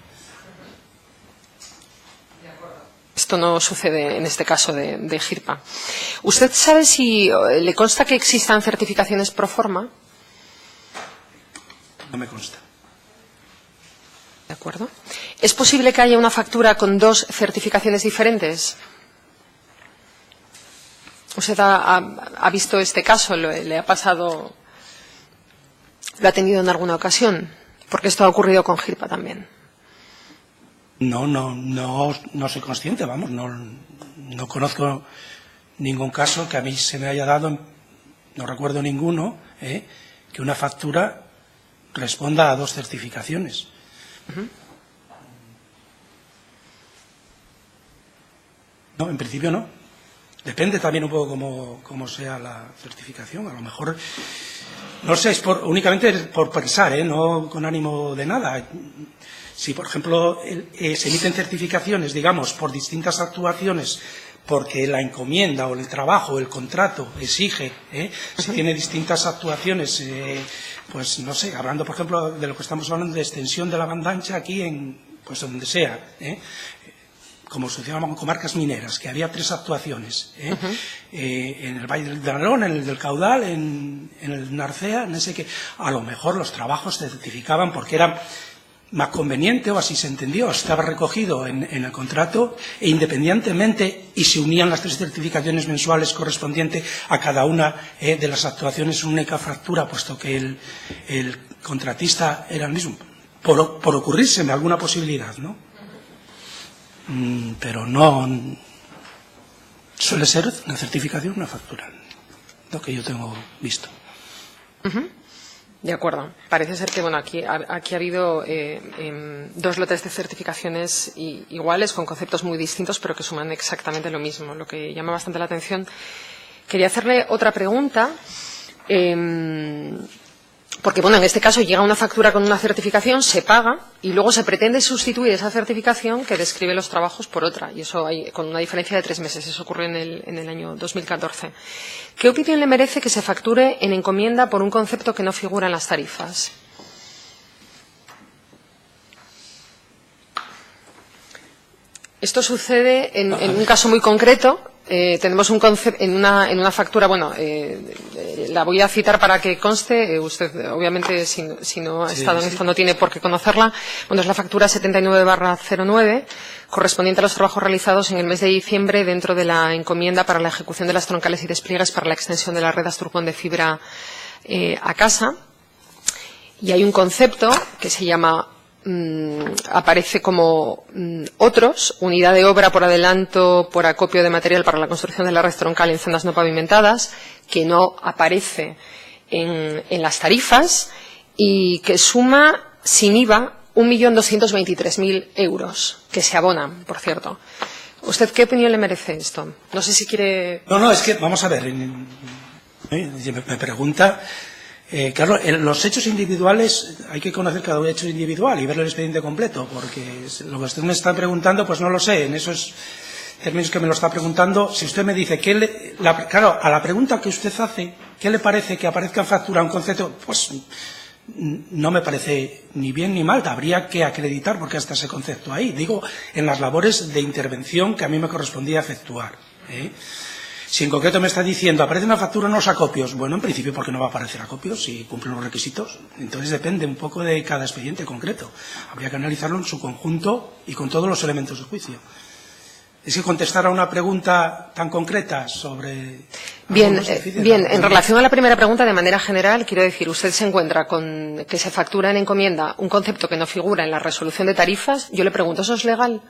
A: Esto no sucede en este caso de GIRPA. ¿Usted sabe si le consta que existan certificaciones pro forma?
E: No me consta.
A: ¿De acuerdo? ¿Es posible que haya una factura con dos certificaciones diferentes? ¿Usted ha visto este caso? ¿Le ha pasado? ¿Lo ha tenido en alguna ocasión? Porque esto ha ocurrido con GIRPA también. No
E: soy consciente, vamos, no conozco ningún caso que a mí se me haya dado, no recuerdo ninguno, que una factura responda a 2 certificaciones. No, en principio no. Depende también un poco cómo sea la certificación. A lo mejor, no sé, es únicamente por pensar, no con ánimo de nada. Si, por ejemplo, se emiten certificaciones, digamos, por distintas actuaciones, porque la encomienda o el trabajo o el contrato exige, si tiene distintas actuaciones, pues no sé, hablando, por ejemplo, de lo que estamos hablando de extensión de la banda ancha aquí pues donde sea, como sucedía con comarcas mineras, que había 3 actuaciones, en el Valle del Dragón, en el del Caudal, en el Narcea, en ese que a lo mejor los trabajos se certificaban porque era más conveniente, o así se entendió, estaba recogido en el contrato, e independientemente, y se unían las 3 certificaciones mensuales correspondientes a cada una de las actuaciones en única factura, puesto que el contratista era el mismo, por ocurrírseme alguna posibilidad, ¿no? Pero no suele ser una certificación, una factura, lo que yo tengo visto.
A: De acuerdo. Parece ser que aquí ha habido 2 lotes de certificaciones iguales, con conceptos muy distintos, pero que suman exactamente lo mismo, lo que llama bastante la atención. Quería hacerle otra pregunta, porque en este caso llega una factura con una certificación, se paga y luego se pretende sustituir esa certificación que describe los trabajos por otra, y eso hay con una diferencia de 3 meses. Eso ocurrió en el año 2014. ¿Qué opinión le merece que se facture en encomienda por un concepto que no figura en las tarifas? Esto sucede en un caso muy concreto. Tenemos un concepto en una factura, la voy a citar para que conste, usted obviamente si no ha estado en esto no tiene por qué conocerla. Es la factura 79/09, correspondiente a los trabajos realizados en el mes de diciembre dentro de la encomienda para la ejecución de las troncales y despliegues para la extensión de la red Asturpón de fibra a casa. Y hay un concepto que se llama aparece como otros, unidad de obra por adelanto por acopio de material para la construcción de la red troncal en zonas no pavimentadas, que no aparece en las tarifas y que suma sin IVA 1.223.000 euros, que se abonan, por cierto. ¿Usted qué opinión le merece esto? No sé si quiere...
E: No, es que, vamos a ver, me pregunta... claro, los hechos individuales, hay que conocer cada hecho individual y ver el expediente completo, porque lo que usted me está preguntando, pues no lo sé, en esos términos que me lo está preguntando. Si usted me dice, claro, a la pregunta que usted hace, ¿qué le parece que aparezca en factura un concepto? Pues no me parece ni bien ni mal, habría que acreditar por qué está ese concepto ahí. Digo, en las labores de intervención que a mí me correspondía efectuar, Si en concreto me está diciendo, aparece una factura en los acopios, bueno, en principio, ¿por qué no va a aparecer acopios si cumplen los requisitos? Entonces depende un poco de cada expediente concreto. Habría que analizarlo en su conjunto y con todos los elementos de juicio. Es que contestar a una pregunta tan concreta sobre...
A: Bien, en relación a la primera pregunta, de manera general, quiero decir, usted se encuentra con que se factura en encomienda un concepto que no figura en la resolución de tarifas. Yo le pregunto, ¿eso es legal?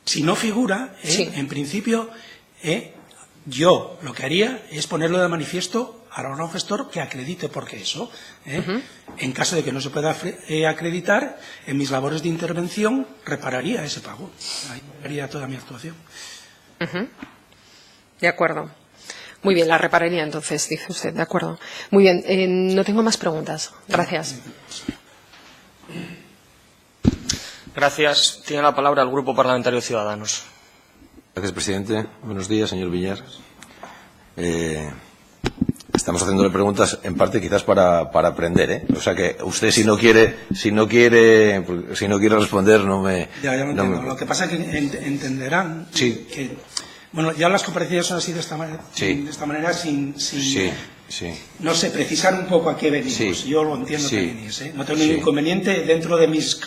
E: Si no figura, en principio, yo lo que haría es ponerlo de manifiesto al órgano gestor que acredite porque eso. En caso de que no se pueda acreditar, en mis labores de intervención repararía ese pago. Ahí haría toda mi actuación.
A: De acuerdo. Muy bien, la repararía entonces, dice usted. De acuerdo. Muy bien, no tengo más preguntas. Gracias.
C: Gracias. Tiene la palabra el Grupo Parlamentario Ciudadanos.
F: Gracias, presidente. Buenos días, señor Villar. Estamos haciéndole preguntas en parte quizás para aprender, O sea que usted si no quiere responder no me...
E: Ya lo entiendo. Lo que pasa es que entenderán que... Bueno, ya las comparecencias son así de esta manera, sin no sé, precisar un poco a qué venimos. Yo lo entiendo que venís, No tengo ningún inconveniente dentro de mis...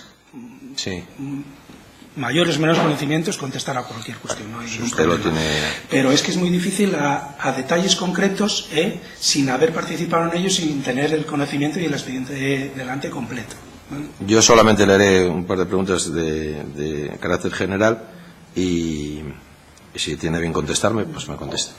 E: mayores o menos conocimientos contestar a cualquier cuestión, no hay ningún problema. Pero es que es muy difícil a detalles concretos sin haber participado en ellos, sin tener el conocimiento y el expediente delante completo.
F: Yo solamente le haré un par de preguntas de carácter general. y si tiene bien contestarme, pues me conteste.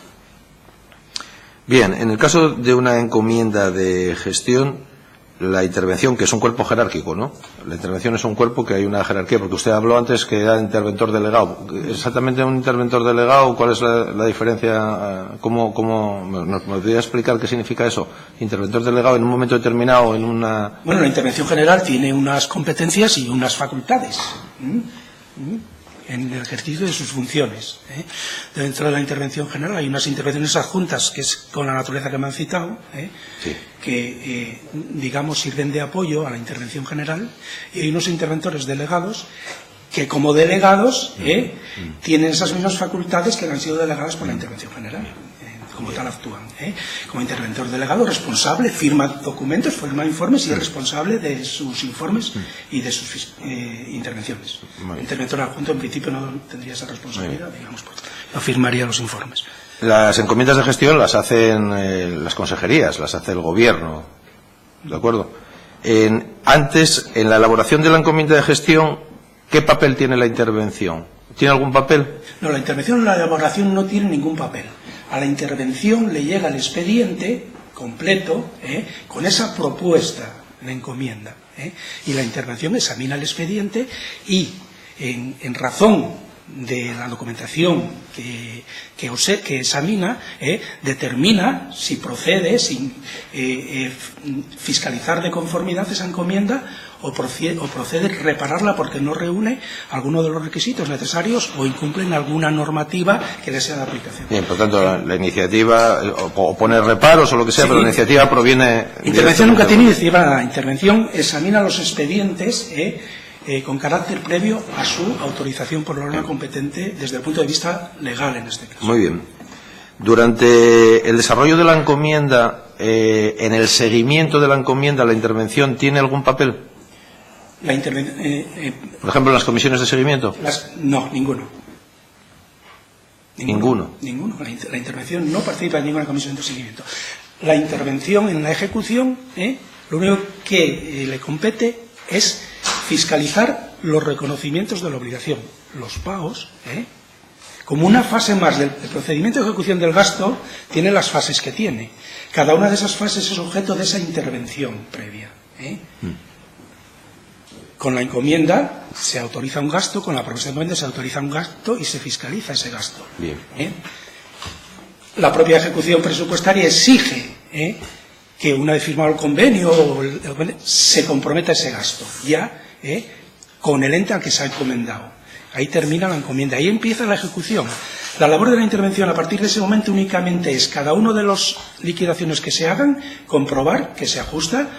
F: Bien, en el caso de una encomienda de gestión, la intervención, que es un cuerpo jerárquico, ¿no? La intervención es un cuerpo que hay una jerarquía, porque usted habló antes que era interventor delegado. ¿Exactamente un interventor delegado? ¿Cuál es la diferencia? ¿Nos podría explicar qué significa eso? Interventor delegado en un momento determinado, en una...
E: Bueno, la intervención general tiene unas competencias y unas facultades en el ejercicio de sus funciones. Dentro de la intervención general hay unas intervenciones adjuntas, que es con la naturaleza que me han citado, sí, que, digamos, sirven de apoyo a la intervención general, y hay unos interventores delegados que, como delegados, tienen esas mismas facultades que han sido delegadas por la intervención general. Como tal actúan. Como interventor delegado, responsable, firma documentos, firma informes y es responsable de sus informes y de sus intervenciones. El interventor adjunto en principio no tendría esa responsabilidad, digamos, pues, no firmaría los informes.
F: Las encomiendas de gestión las hacen las consejerías, las hace el gobierno, ¿de acuerdo? Antes, en la elaboración de la encomienda de gestión, ¿qué papel tiene la intervención? ¿Tiene algún papel?
E: No, la intervención en la elaboración no tiene ningún papel. A la intervención le llega el expediente completo con esa propuesta de encomienda. Y la intervención examina el expediente y, en razón de la documentación que examina, determina si procede, sin fiscalizar de conformidad esa encomienda, o procede repararla porque no reúne alguno de los requisitos necesarios o incumple en alguna normativa que le sea de aplicación.
F: Bien, por tanto, la iniciativa, o pone reparos o lo que sea, sí, pero la iniciativa proviene...
E: Intervención nunca tiene iniciativa, la intervención examina los expedientes con carácter previo a su autorización por la órgano competente desde el punto de vista legal en este caso.
F: Muy bien. Durante el desarrollo de la encomienda, en el seguimiento de la encomienda, ¿la intervención tiene algún papel?
E: Por
F: ejemplo, en las comisiones de seguimiento.
E: No, ninguno.
F: Ninguno.
E: La intervención no participa en ninguna comisión de seguimiento. La intervención en la ejecución, lo único que le compete es fiscalizar los reconocimientos de la obligación, los pagos, como una fase más del procedimiento de ejecución del gasto. Tiene las fases que tiene. Cada una de esas fases es objeto de esa intervención previa. Con la encomienda se autoriza un gasto, con la propuesta de encomienda se autoriza un gasto y se fiscaliza ese gasto.
F: Bien.
E: La propia ejecución presupuestaria exige que una vez firmado el convenio se comprometa ese gasto ya con el ente al que se ha encomendado. Ahí termina la encomienda, ahí empieza la ejecución. La labor de la intervención a partir de ese momento únicamente es, cada uno de las liquidaciones que se hagan, comprobar que se ajusta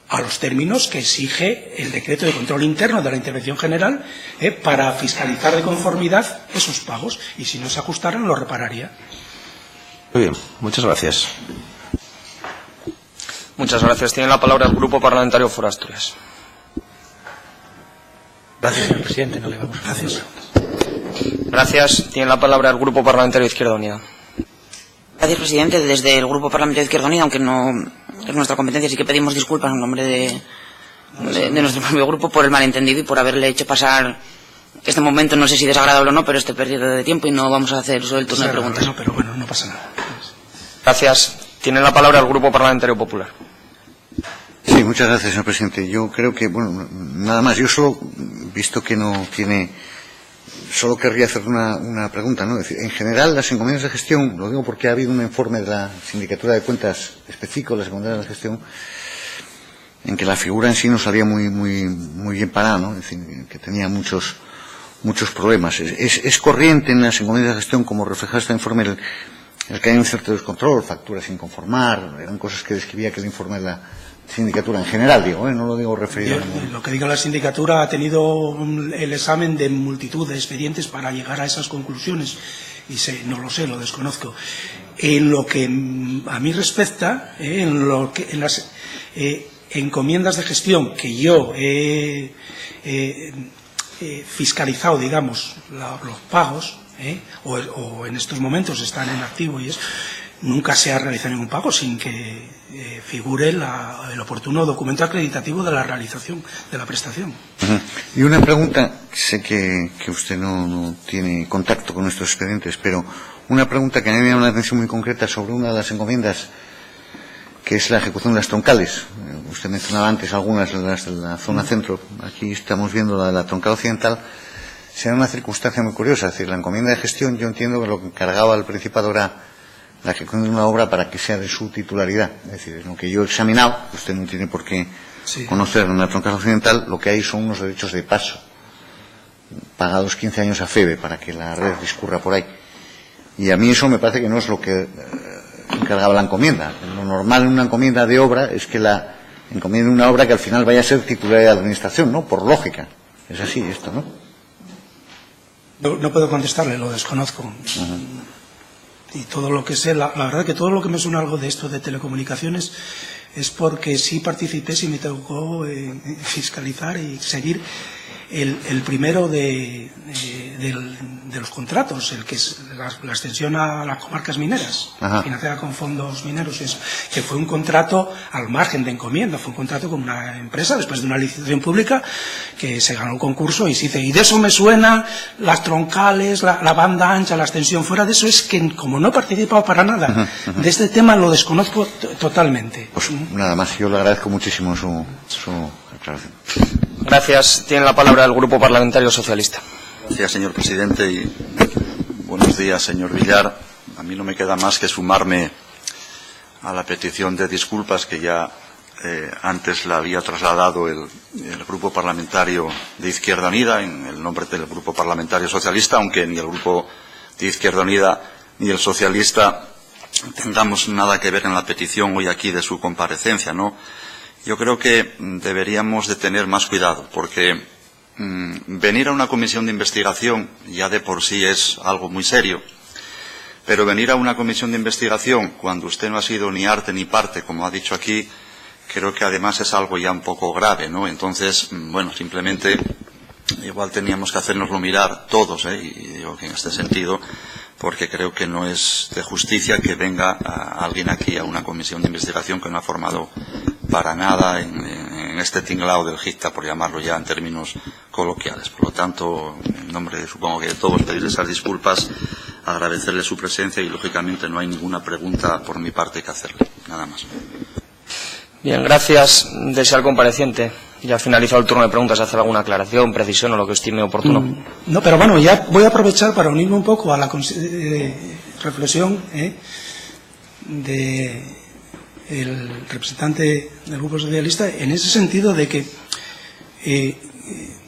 E: a los términos que exige el decreto de control interno de la intervención general para fiscalizar de conformidad esos pagos, y si no se ajustaran lo repararía.
F: Muy bien, muchas gracias.
C: Muchas gracias. Tiene la palabra el Grupo Parlamentario Foro Asturias.
E: Gracias, señor presidente. No le vamos. Gracias.
C: Gracias. Tiene la palabra el Grupo Parlamentario Izquierda Unida.
G: Gracias, presidente. Desde el Grupo Parlamentario Izquierda Unida, aunque no es nuestra competencia, sí que pedimos disculpas en nombre de nuestro propio grupo por el malentendido y por haberle hecho pasar este momento, no sé si desagradable o no, pero este periodo de tiempo, y no vamos a hacer uso del turno de preguntas.
E: No, pero bueno, no pasa nada.
C: Gracias. Tiene la palabra el Grupo Parlamentario Popular.
H: Sí, muchas gracias, señor presidente. Yo creo que, bueno, nada más. Yo solo, visto que no tiene... Solo querría hacer una pregunta, ¿no? Es decir, en general, las encomiendas de gestión, lo digo porque ha habido un informe de la Sindicatura de Cuentas específico de las encomiendas de gestión, en que la figura en sí no salía muy bien parada, ¿no? Es decir, que tenía muchos problemas. Es corriente en las encomiendas de gestión, como refleja este informe, el que hay un cierto descontrol, facturas sin conformar, eran cosas que describía aquel informe de la sindicatura en general, digo, no lo digo referido.
E: Lo que diga la sindicatura, ha tenido el examen de multitud de expedientes para llegar a esas conclusiones, y no lo sé, lo desconozco. En lo que a mí respecta, en las encomiendas de gestión que yo he fiscalizado, digamos, los pagos, o en estos momentos están en activo, y nunca se ha realizado ningún pago sin que figure el oportuno documento acreditativo de la realización de la prestación.
H: Y una pregunta, sé que usted no tiene contacto con nuestros expedientes, pero una pregunta que a mí me llama la atención muy concreta sobre una de las encomiendas, que es la ejecución de las troncales. Usted mencionaba antes algunas de las de la zona centro, aquí estamos viendo la de la troncal occidental. Se da una circunstancia muy curiosa, es decir, la encomienda de gestión, yo entiendo que lo que encargaba al Principado era la ejecución de una obra para que sea de su titularidad. Es decir, en lo que yo he examinado, usted no tiene por qué conocer en la troncal occidental, lo que hay son unos derechos de paso, pagados 15 años a FEBE para que la red discurra por ahí. Y a mí eso me parece que no es lo que encargaba la encomienda. Lo normal en una encomienda de obra es que la encomienda una obra que al final vaya a ser titularidad de la administración, ¿no? Por lógica. Es así esto, ¿no?
E: No puedo contestarle, lo desconozco. Y todo lo que sé, la verdad que todo lo que me suena algo de esto de telecomunicaciones es porque sí participé, sí me tocó fiscalizar y seguir el primero de los contratos, el que es la extensión a las comarcas mineras, financiada con fondos mineros, y eso, que fue un contrato al margen de encomienda, fue un contrato con una empresa después de una licitación pública que se ganó el concurso y se dice, y de eso me suena las troncales, la banda ancha, la extensión. Fuera de eso es que como no he participado para nada de este tema, lo desconozco totalmente.
H: Pues nada más, yo le agradezco muchísimo su aclaración.
C: Gracias. Tiene la palabra el Grupo Parlamentario Socialista.
D: Gracias, señor presidente, y buenos días, señor Villar. A mí no me queda más que sumarme a la petición de disculpas que ya antes la había trasladado el Grupo Parlamentario de Izquierda Unida en el nombre del Grupo Parlamentario Socialista, aunque ni el Grupo de Izquierda Unida ni el Socialista tengamos nada que ver en la petición hoy aquí de su comparecencia, ¿no? Yo creo que deberíamos de tener más cuidado, porque venir a una comisión de investigación ya de por sí es algo muy serio, pero venir a una comisión de investigación cuando usted no ha sido ni arte ni parte, como ha dicho aquí, creo que además es algo ya un poco grave, ¿no? Entonces, bueno, simplemente igual teníamos que hacérnoslo mirar todos, y digo que en este sentido, porque creo que no es de justicia que venga alguien aquí a una comisión de investigación que no ha formado para nada en este tinglao del GICTA, por llamarlo ya en términos coloquiales. Por lo tanto, en nombre, supongo que de todos, pedirle esas disculpas, agradecerle su presencia y, lógicamente, no hay ninguna pregunta por mi parte que hacerle. Nada más.
C: Bien, gracias. Desea el compareciente. Ya ha finalizado el turno de preguntas, hacer alguna aclaración, precisión o lo que estime oportuno.
E: No, pero bueno, ya voy a aprovechar para unirme un poco a la reflexión de el representante del Grupo Socialista, en ese sentido de que,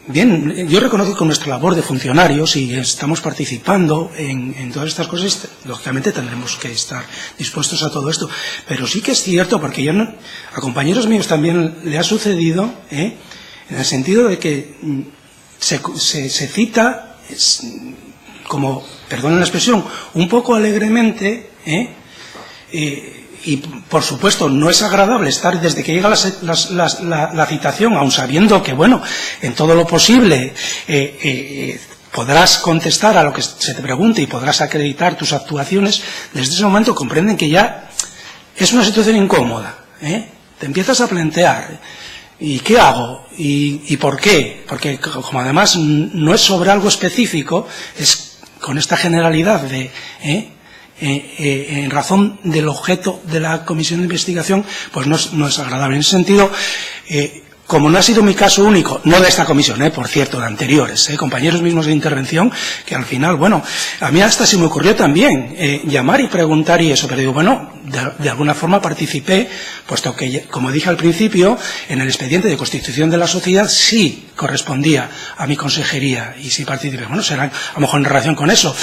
E: bien, yo reconozco que nuestra labor de funcionarios y estamos participando en todas estas cosas, lógicamente tendremos que estar dispuestos a todo esto, pero sí que es cierto, porque a compañeros míos también le ha sucedido, en el sentido de que se cita, como, perdonen la expresión, un poco alegremente, y por supuesto no es agradable estar desde que llega la citación, aun sabiendo que, bueno, en todo lo posible podrás contestar a lo que se te pregunte y podrás acreditar tus actuaciones. Desde ese momento comprenden que ya es una situación incómoda, te empiezas a plantear, ¿y qué hago? ¿Y por qué? Porque como además no es sobre algo específico, es con esta generalidad de en razón del objeto de la comisión de investigación, pues no es agradable. En ese sentido, como no ha sido mi caso único, no de esta comisión, por cierto, de anteriores, compañeros mismos de intervención, que al final, bueno, a mí hasta se me ocurrió también llamar y preguntar y eso, pero digo, bueno, de alguna forma participé, puesto que, como dije al principio, en el expediente de constitución de la sociedad sí correspondía a mi consejería y sí participé. Bueno, será a lo mejor en relación con eso,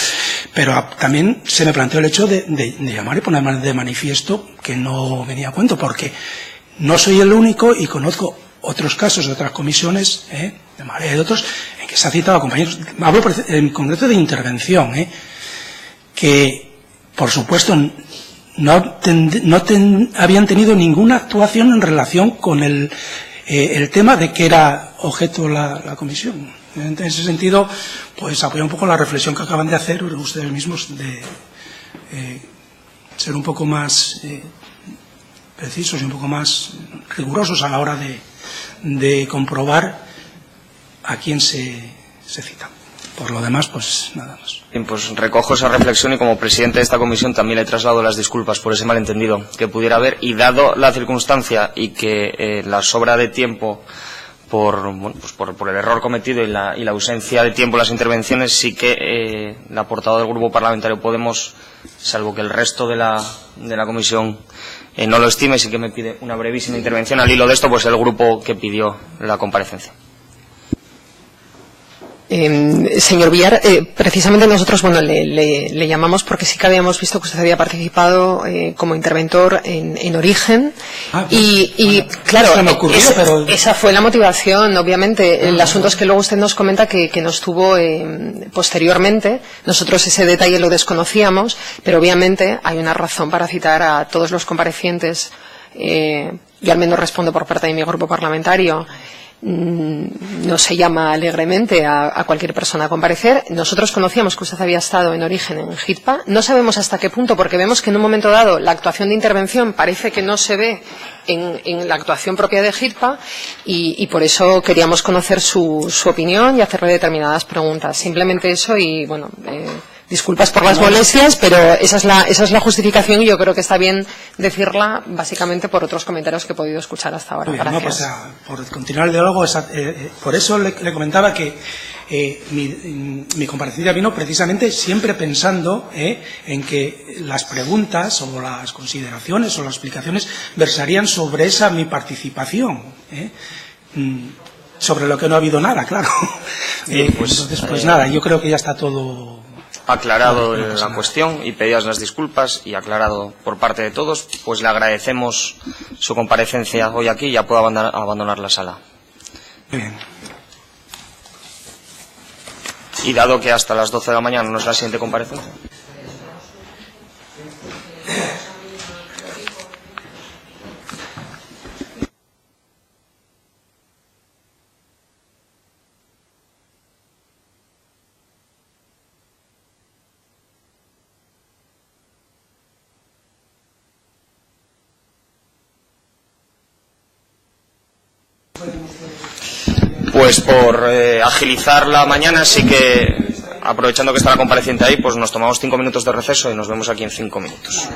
E: pero también se me planteó el hecho de llamar y poner de manifiesto que no venía a cuento, porque no soy el único y conozco otros casos de otras comisiones, de Marea y de otros, en que se ha citado a compañeros, hablo en concreto de intervención, que por supuesto no habían tenido ninguna actuación en relación con el tema de que era objeto la comisión. En ese sentido, pues apoya un poco la reflexión que acaban de hacer ustedes mismos de ser un poco más precisos y un poco más rigurosos a la hora de comprobar a quién se cita. Por lo demás, pues nada más.
C: Bien, pues recojo esa reflexión y como presidente de esta comisión también le traslado las disculpas por ese malentendido que pudiera haber, y dado la circunstancia y que la sobra de tiempo por el error cometido y la ausencia de tiempo en las intervenciones, sí que la portavoz del Grupo Parlamentario Podemos, salvo que el resto de la comisión no lo estime, sí que me pide una brevísima intervención al hilo de esto, pues el grupo que pidió la comparecencia.
A: Señor Villar, precisamente nosotros le llamamos porque sí que habíamos visto que usted había participado como interventor en Origen claro, esa fue la motivación, obviamente. El asunto es que luego usted nos comenta que no estuvo posteriormente. Nosotros ese detalle lo desconocíamos, pero obviamente hay una razón para citar a todos los comparecientes. Yo al menos respondo por parte de mi grupo parlamentario. No se llama alegremente a cualquier persona a comparecer. Nosotros conocíamos que usted había estado en Origen en HITPA. No sabemos hasta qué punto, porque vemos que en un momento dado la actuación de intervención parece que no se ve en la actuación propia de HITPA y por eso queríamos conocer su opinión y hacerle determinadas preguntas. Simplemente eso y, bueno, disculpas por las molestias, pero esa es la justificación y yo creo que está bien decirla básicamente por otros comentarios que he podido escuchar hasta ahora.
E: Bien, no, pues, por continuar el diálogo, por eso le comentaba que mi comparecencia vino precisamente siempre pensando en que las preguntas o las consideraciones o las explicaciones versarían sobre esa mi participación, sobre lo que no ha habido nada, claro. Entonces, pues nada, yo creo que ya está todo
C: aclarado la cuestión y pedidas las disculpas y aclarado por parte de todos, pues le agradecemos su comparecencia hoy aquí y ya puede abandonar la sala.
E: Bien.
C: Y dado que hasta las 12 de la mañana no es la siguiente comparecencia. Pues por agilizar la mañana, sí que, aprovechando que está la compareciente ahí, pues nos tomamos 5 minutos de receso y nos vemos aquí en 5 minutos.